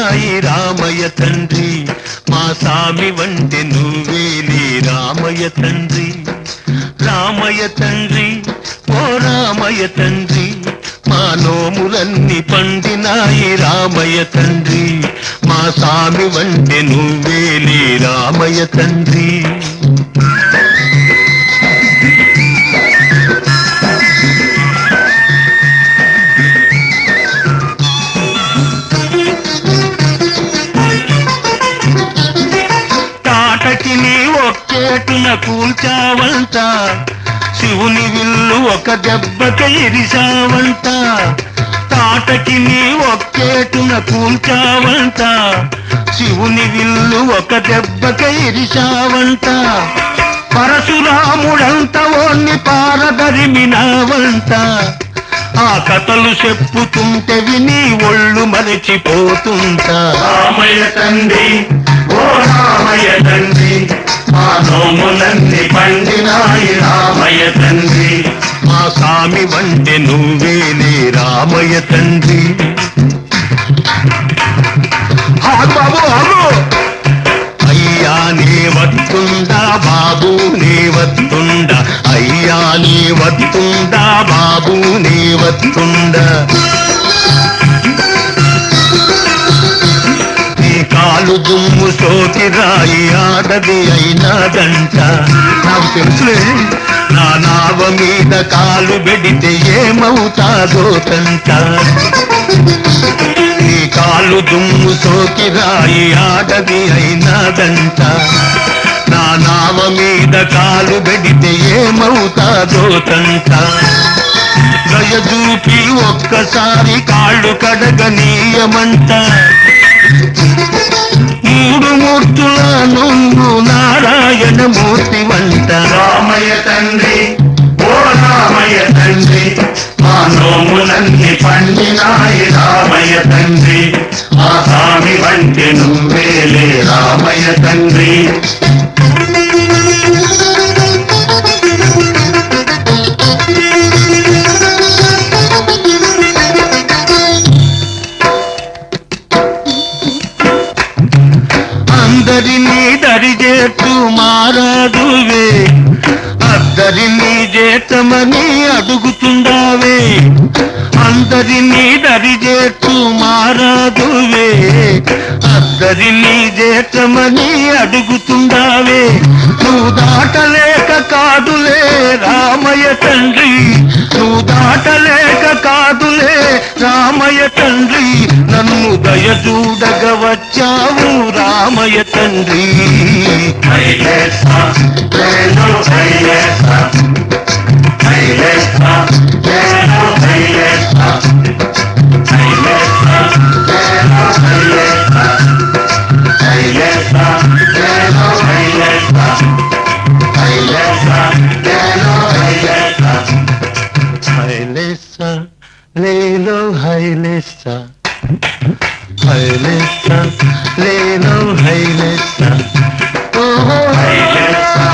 పండినాయి రామయ్య తండ్రి, మా సామి వంటి నువ్వేలే రామయ్య తండ్రి. రామయ్య తండ్రి ఓ రామయ్య తండ్రి, మా నోములన్నీ పండినాయి రామయ్య తండ్రి, మా సామి వంటి నువ్వేలే రామయ్య తండ్రి. తాటకి నీ ఒక్కేటున కూల్చావంట, శివుని విల్లు ఒక దెబ్బక ఇరిశావంట. తాటకి నీ ఒక్కేటున కూల్చావంట, శివుని విల్లు ఒక దెబ్బక ఇరిశావంట. పరశురాముడంత ఓన్ని పారదరిమినావంట, ఆ కథలు చెప్పుతుంటే విని ఒళ్ళు మరచిపోతుంటా. రామయ్య తండ్రి ఓ రామయ్య తండ్రి, మా నోములన్నీ పండినాయి రామయ్య తండ్రి, మా సామి వంటి నువ్వేలే రామయ్య తండ్రి. బాబు ఆగు, అయ్యా నీ వత్తుండా బాబు నీ వత్తుండా, అయ్యా నీ వత్తుండా బాబు నీ వత్తుండా. నీ కాలు దుమ్ము సోకి రాయి ఆడది అయినాదంట, నాకు తెలుసులే. నా నావ మీద కాలు పెడితే ఏమవుతాదో తంట. నీ కాలు దుమ్ము సోకి రాయి ఆడది అయినాదంట, నా నావ మీద కాలు పెడితే ఏమవుతాదో తంట. దయచూపి ఒక్కసారి కాళ్ళు కడగనీయమంట, మూడు మూర్తుల నువ్వు నారాయణ మూర్తి వంట. రామయ్య తండ్రి ఓ రామయ్య తండ్రి, మా నోములన్నీ పండినాయి రామయ్య తండ్రి, మా స్వామి వంటి నువ్వేలే రామయ్య తండ్రి. అందరినీ దరిచేట్టు మారాదువే, అద్దరినీ చేతమని అడుగుతుండావే. అందరినీ దరిచేట్టు మారాదువే, అద్దరినీ చేతమని అడుగుతుండావే. నువ్వు దాటలేక కాదులే రామయ్య తండ్రి, నువ్వు దాటలేక కాదులే రామయ్య తండ్రి, నన్ను దయచూడగ వచ్చావు రామయ్య తండ్రి. లేలో హైలేసా, హైలేసా లేలో హైలేసా, ఓహో హైలేసా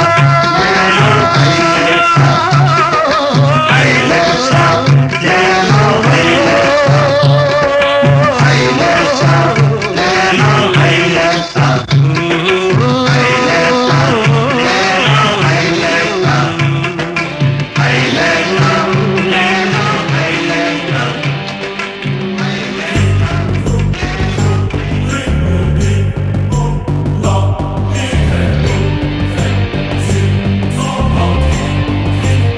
లేలో హైలేసా.